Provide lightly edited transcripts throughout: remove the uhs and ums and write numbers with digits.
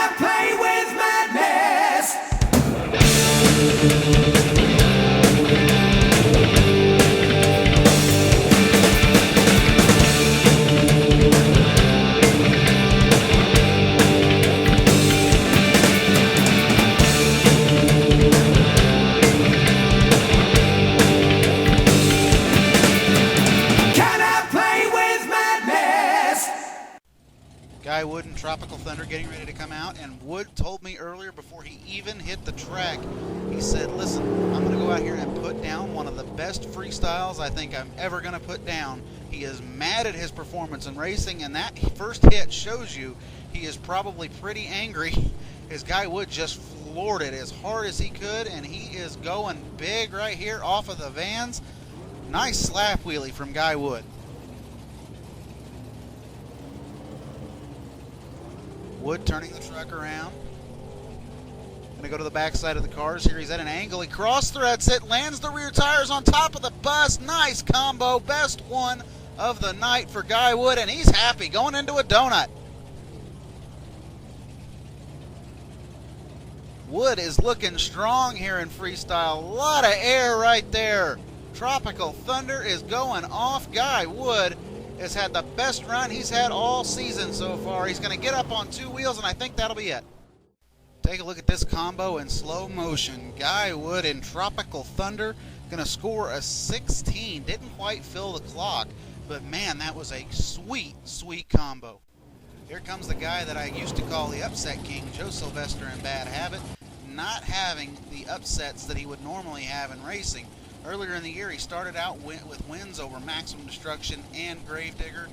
I play with madness? Guy Wood and Tropical Thunder getting ready to come out, and Wood told me earlier before he even hit the track, he said, listen, I'm going to go out here and put down one of the best freestyles I think I'm ever going to put down. He is mad at his performance in racing, and that first hit shows you he is probably pretty angry. His Guy Wood just floored it as hard as he could, and he is going big right here off of the vans. Nice slap wheelie from Guy Wood. Wood turning the truck around. Gonna go to the backside of the cars. Here he's at an angle. He cross threads it, lands the rear tires on top of the bus. Nice combo. Best one of the night for Guy Wood, and he's happy going into a donut. Wood is looking strong here in freestyle. A lot of air right there. Tropical Thunder is going off. Guy Wood has had the best run he's had all season so far. He's going to get up on two wheels, and I think that'll be it. Take a look at this combo in slow motion. Guy Wood and Tropical Thunder going to score a 16. Didn't quite fill the clock, but man, that was a sweet, sweet combo. Here comes the guy that I used to call the upset king, Joe Sylvester in Bad Habit, not having the upsets that he would normally have in racing. Earlier in the year, he started out with wins over Maximum Destruction and Gravedigger.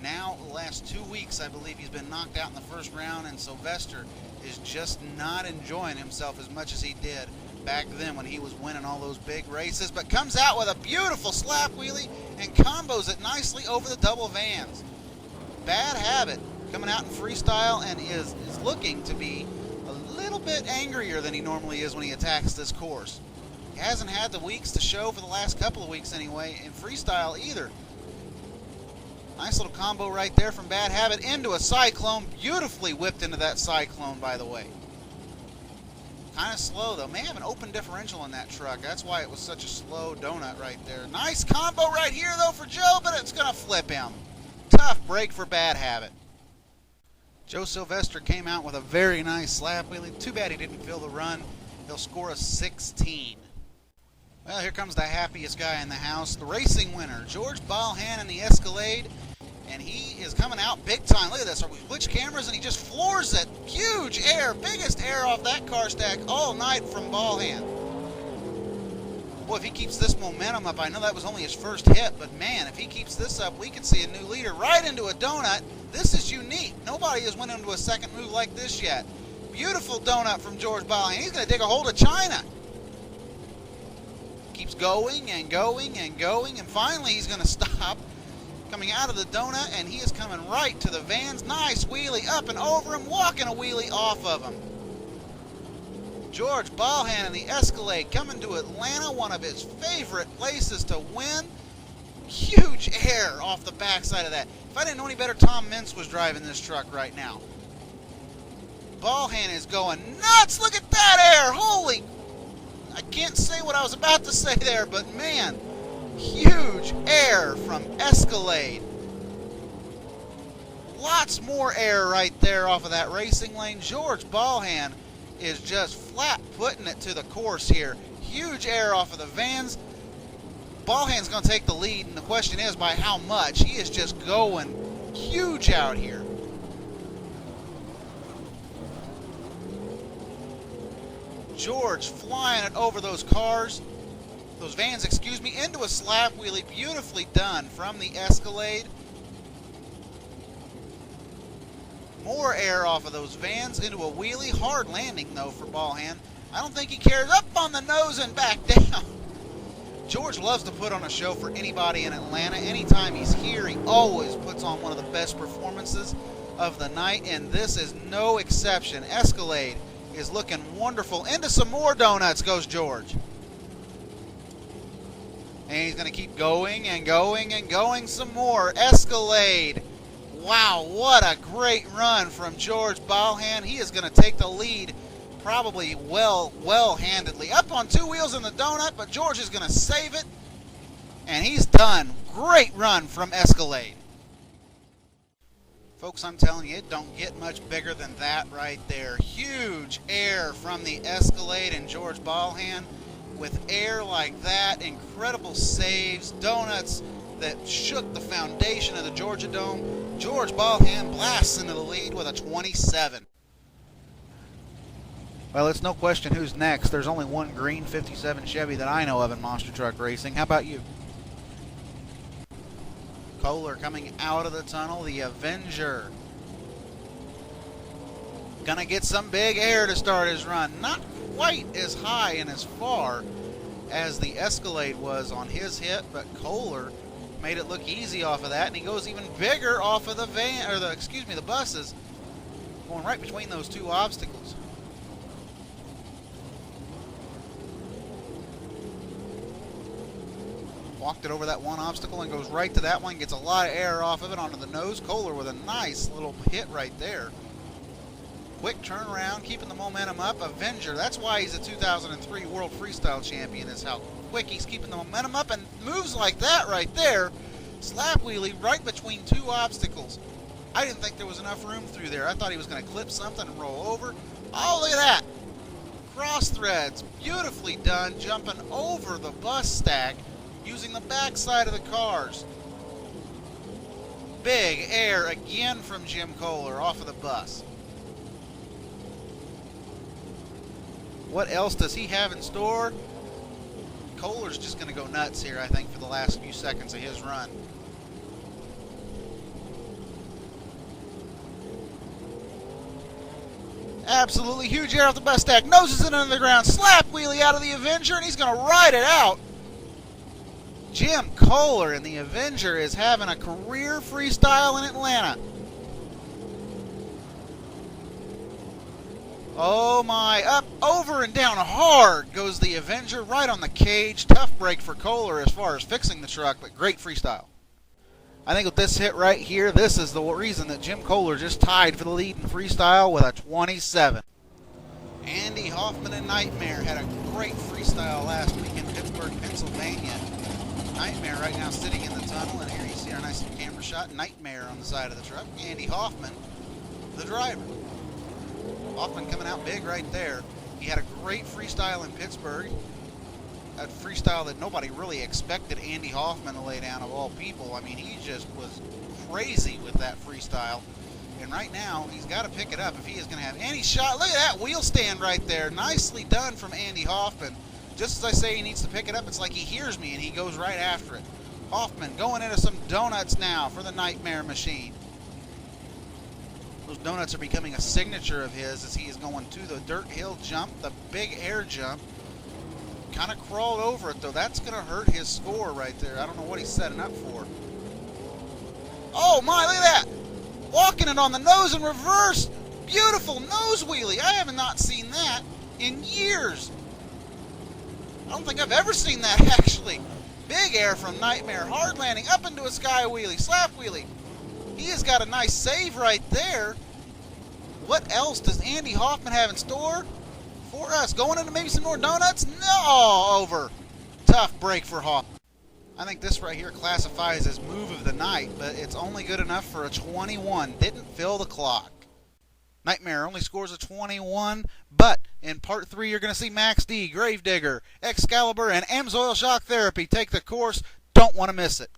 Now, the last 2 weeks, I believe he's been knocked out in the first round, and Sylvester is just not enjoying himself as much as he did back then when he was winning all those big races, but comes out with a beautiful slap wheelie and combos it nicely over the double vans. Bad Habit coming out in freestyle and is looking to be a little bit angrier than he normally is when he attacks this course. Hasn't had the weeks to show for the last couple of weeks anyway in freestyle either. Nice little combo right there from Bad Habit into a Cyclone. Beautifully whipped into that Cyclone, by the way. Kind of slow though. May have an open differential in that truck. That's why it was such a slow donut right there. Nice combo right here though for Joe, but it's going to flip him. Tough break for Bad Habit. Joe Sylvester came out with a very nice slap wheelie. Too bad he didn't fill the run. He'll score a 16. Well, here comes the happiest guy in the house, the racing winner, George Balhan in the Escalade, and he is coming out big time. Look at this. We switch cameras, and he just floors it. Huge air, biggest air off that car stack all night from Balhan. Boy, if he keeps this momentum up, I know that was only his first hit, but man, if he keeps this up, we could see a new leader right into a donut. This is unique. Nobody has went into a second move like this yet. Beautiful donut from George Balhan. He's going to dig a hole to China. Keeps going and going and going, and finally he's going to stop coming out of the donut, and he is coming right to the vans. Nice wheelie up and over him, walking a wheelie off of him. George Balhan in the Escalade coming to Atlanta, one of his favorite places to win. Huge air off the backside of that. If I didn't know any better, Tom Mintz was driving this truck right now. Balhan is going nuts. Look at that air. Holy, I can't say what I was about to say there, but man, huge air from Escalade. Lots more air right there off of that racing lane. George Balhan is just flat putting it to the course here. Huge air off of the vans. Balhan's going to take the lead, and the question is by how much. He is just going huge out here. George flying it over those cars, those vans, excuse me, into a slap wheelie. Beautifully done from the Escalade. More air off of those vans into a wheelie. Hard landing, though, for Balhan. I don't think he cares. Up on the nose and back down. George loves to put on a show for anybody in Atlanta. Anytime he's here, he always puts on one of the best performances of the night, and this is no exception. Escalade is looking wonderful. Into some more donuts goes George. And he's going to keep going and going and going some more. Escalade Wow, what a great run from George Balhan. He is going to take the lead probably well-handedly. Up on two wheels in the donut, but George is going to save it. And he's done. Great run from Escalade. Folks, I'm telling you, it don't get much bigger than that right there. Huge air from the Escalade and George Balhan. With air like that, incredible saves, donuts that shook the foundation of the Georgia Dome. George Balhan blasts into the lead with a 27. Well, it's no question who's next. There's only one green 57 Chevy that I know of in monster truck racing. How about you? Koehler coming out of the tunnel, the Avenger. Gonna get some big air to start his run. Not quite as high and as far as the Escalade was on his hit, but Koehler made it look easy off of that, and he goes even bigger off of the the buses, going right between those two obstacles. Walked it over that one obstacle and goes right to that one, gets a lot of air off of it onto the nose. Koehler with a nice little hit right there. Quick turnaround, keeping the momentum up. Avenger, that's why he's a 2003 World Freestyle Champion, is how quick he's keeping the momentum up, and moves like that right there. Slap wheelie right between two obstacles. I didn't think there was enough room through there. I thought he was going to clip something and roll over. Oh, look at that. Cross threads, beautifully done, jumping over the bus stack, using the backside of the cars. Big air again from Jim Koehler off of the bus. What else does he have in store? Kohler's just going to go nuts here, I think, for the last few seconds of his run. Absolutely huge air off the bus stack. Noses it into the ground. Slap wheelie out of the Avenger, and he's going to ride it out. Jim Koehler and the Avenger is having a career freestyle in Atlanta. Oh my, up, over, and down hard goes the Avenger, right on the cage. Tough break for Koehler as far as fixing the truck, but great freestyle. I think with this hit right here, this is the reason that Jim Koehler just tied for the lead in freestyle with a 27. Andy Hoffman and Nightmare had a great freestyle last week in Pittsburgh, Pennsylvania. Nightmare right now sitting in the tunnel, and here you see our nice camera shot. Nightmare on the side of the truck. Andy Hoffman, the driver. Hoffman coming out big right there. He had a great freestyle in Pittsburgh. A freestyle that nobody really expected Andy Hoffman to lay down, of all people. I mean, he just was crazy with that freestyle. And right now, he's got to pick it up if he is going to have any shot. Look at that wheel stand right there. Nicely done from Andy Hoffman. Just as I say he needs to pick it up, it's like he hears me and he goes right after it. Hoffman going into some donuts now for the Nightmare machine. Those donuts are becoming a signature of his as he is going to the dirt hill jump, the big air jump. Kind of crawled over it, though. That's going to hurt his score right there. I don't know what he's setting up for. Oh, my, look at that. Walking it on the nose in reverse. Beautiful nose wheelie. I have not seen that in years. I don't think I've ever seen that, actually. Big air from Nightmare. Hard landing up into a sky wheelie. Slap wheelie. He has got a nice save right there. What else does Andy Hoffman have in store for us? Going into maybe some more donuts? No, over. Tough break for Hoffman. I think this right here classifies as move of the night, but it's only good enough for a 21. Didn't fill the clock. Nightmare only scores a 21, but in part 3 you're going to see Max D, Gravedigger, Excalibur, and Amsoil Shock Therapy take the course. Don't want to miss it.